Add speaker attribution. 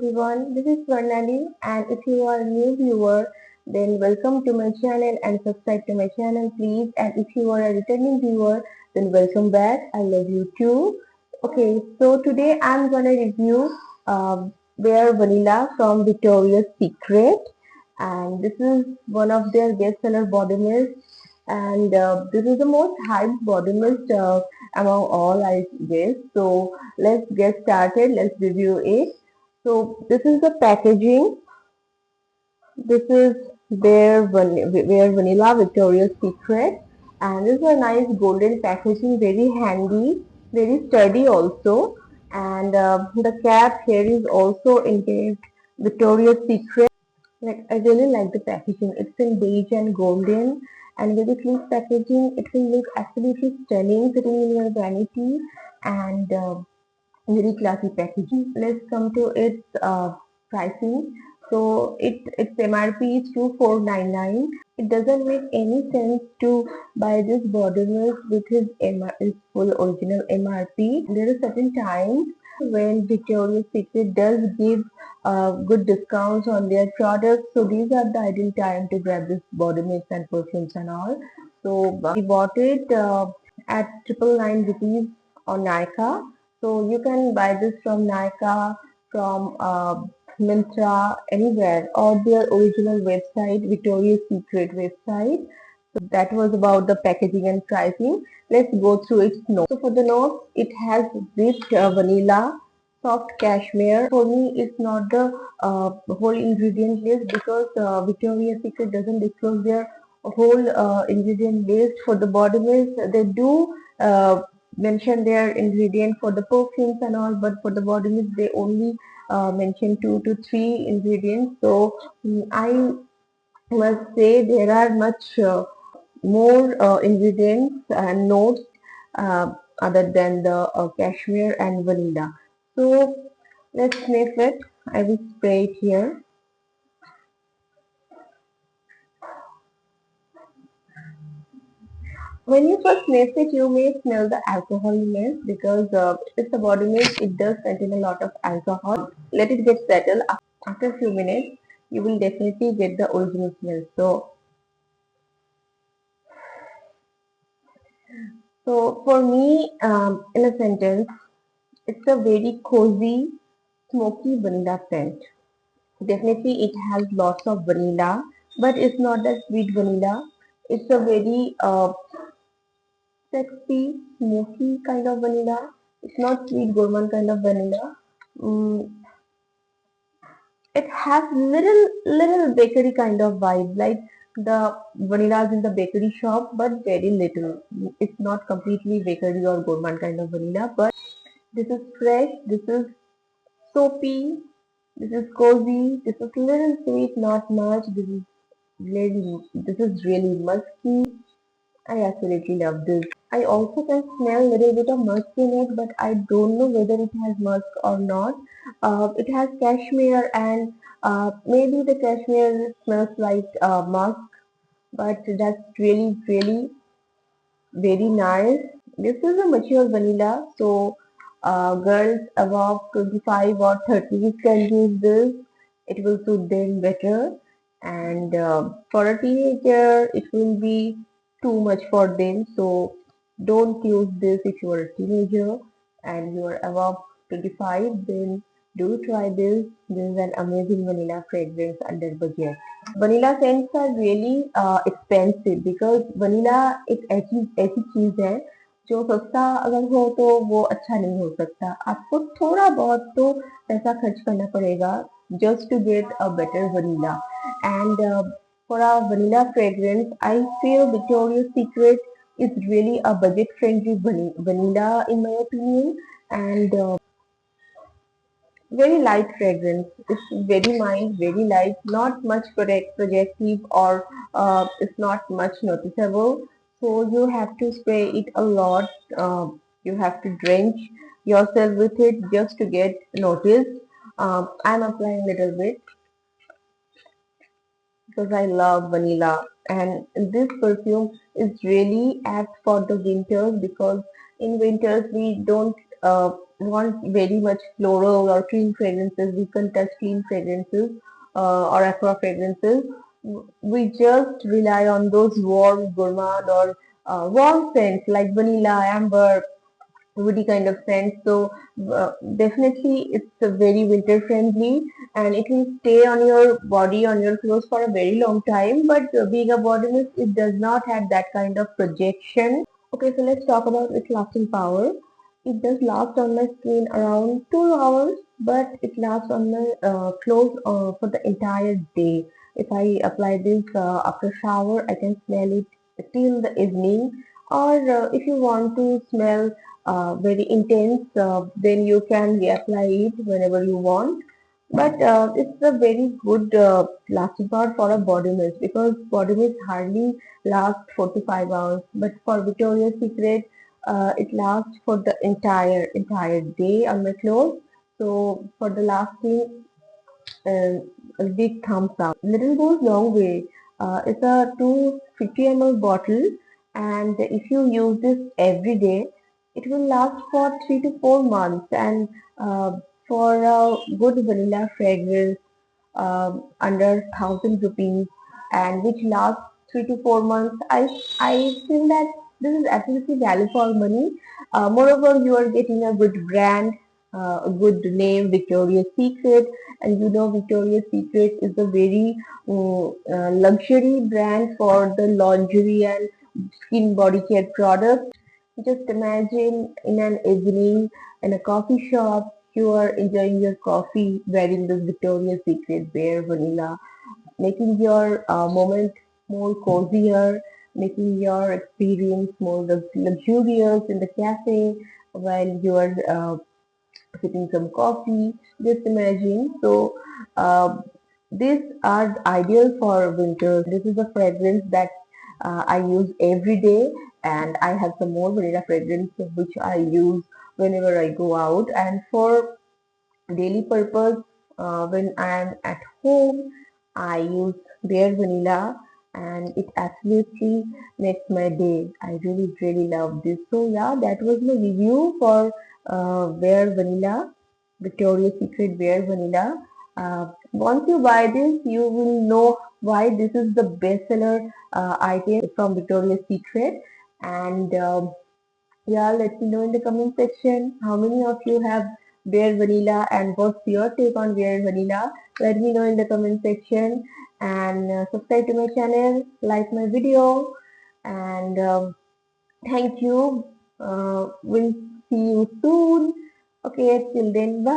Speaker 1: everyone, this is Swarnali, and if you are a new viewer, then welcome to my channel and subscribe to my channel please. And if you are a returning viewer, then welcome back. I love you too. Okay, so today I'm gonna review Bare Vanilla from Victoria's Secret, and this is one of their bestseller body mist, and this is the most hyped body mist among all, I guess. So let's get started. Let's review it. So this is the packaging. This is Bare Vanilla Victoria's Secret, and this is a nice golden packaging, very handy, very sturdy also. And the cap here is also engraved Victoria's Secret. Like, I really like the packaging. It's in beige and golden, and with the sleek packaging, it will look absolutely stunning sitting in your vanity, and very classy packaging. Let's come to its pricing. So its MRP is 2499. It doesn't make any sense to buy this body mist with its full original MRP. There are certain times when Victoria's Secret does give good discounts on their products. So these are the ideal time to grab this body mist and perfumes and all. So we bought it at 999 rupees on Nykaa. So you can buy this from Nykaa, from Myntra, anywhere, or their original website, Victoria's Secret website. So that was about the packaging and pricing. Let's go through its notes. So for the notes, it has rich vanilla, soft cashmere. For me, it's not the whole ingredient list because Victoria's Secret doesn't disclose their whole ingredient list. For the body mist, they do mention their ingredient for the perfumes and all, but for the body mist, they only mention 2 to 3 ingredients. So I must say there are much more ingredients and notes other than the cashmere and vanilla. So let's sniff it. I will spray it here. When you first sniff it, you may smell the alcoholiness because it's a body mist. It does contain a lot of alcohol. Let it get settled. After a few minutes, you will definitely get the original smell. So for me, in a sentence, it's a very cozy, smoky vanilla scent. Definitely, it has lots of vanilla, but it's not that sweet vanilla. It's a very sexy, smoky kind of vanilla. It's not sweet gourmand kind of vanilla. Mm, it has little bakery kind of vibe, like the vanillas in the bakery shop, but very little. It's not completely bakery or gourmand kind of vanilla, but this is fresh. This is soapy. This is cozy. This is little sweet, not much. This is really musky. I absolutely love this. I also can smell a little bit of musk in it, but I don't know whether it has musk or not. It has cashmere, and maybe the cashmere smells like musk, but that's really very nice. This is a mature vanilla, so girls above 25 or 30 can use this. It will suit them better. And for a teenager, it will be too much for them. So don't use this if you are a teenager and you are above 25. Then do try this. This is an amazing vanilla fragrance under budget. Vanilla scents are really expensive because vanilla एक ऐसी चीज है जो सस्ता अगर हो तो वो अच्छा नहीं हो सकता. आपको थोड़ा बहुत तो पैसा खर्च करना पड़ेगा just to get a better vanilla. And for a vanilla fragrance, I feel Victoria's Secret is really a budget friendly vanilla in my opinion, and very light fragrance. It's very mild, very light, not much projective, or it's not much noticeable. So you have to spray it a lot. You have to drench yourself with it just to get noticed. I'm applying a little bit because I love vanilla, and this perfume is really apt for the winters because in winters we don't want very much floral or clean fragrances, we can touch clean fragrances or aqua fragrances. We just rely on those warm gourmand or warm scents like vanilla, amber, woody kind of scent. So definitely it's a very winter friendly and it will stay on your body, on your clothes for a very long time. But being a body mist, it does not have that kind of projection. Okay, so let's talk about its lasting power. It does last on my skin around 2 hours, but it lasts on my clothes for the entire day. If I apply this after shower, I can smell it till the evening. Or if you want to smell very intense, then you can reapply it whenever you want. But it's a very good lasting power for a body mist because body mist hardly lasts 4 to 5 hours. But for Victoria's Secret, it lasts for the entire day on my clothes. So for the lasting, a big thumbs up. Little goes long way. It's a 250 ml bottle, and if you use this every day, it will last for 3 to 4 months. And for a good vanilla fragrance, under 1,000 rupees, and which lasts 3 to 4 months, I feel that this is absolutely value for money. Moreover, you are getting a good brand, a good name, Victoria's Secret, and you know Victoria's Secret is a very luxury brand for the lingerie and skin body care products. Just imagine in an evening in a coffee shop, you are enjoying your coffee wearing this Victoria's Secret Bare Vanilla, making your moment more cozier, making your experience more luxurious in the cafe while you are sipping some coffee. Just imagine. So, these are ideal for winter. This is a fragrance that I use every day, and I have some more vanilla fragrance which I use whenever I go out. And for daily purpose, when I am at home, I use Bare Vanilla, and it absolutely makes my day. I really love this. So yeah, that was my review for Bare Vanilla, Victoria's Secret Bare Vanilla. Once you buy this, you will know why this is the bestseller item from Victoria's Secret. And yeah, let me know in the comment section how many of you have Bare Vanilla and what's your take on Bare Vanilla. Let me know in the comment section, and subscribe to my channel, like my video, and thank you. We'll see you soon. Okay, till then, bye.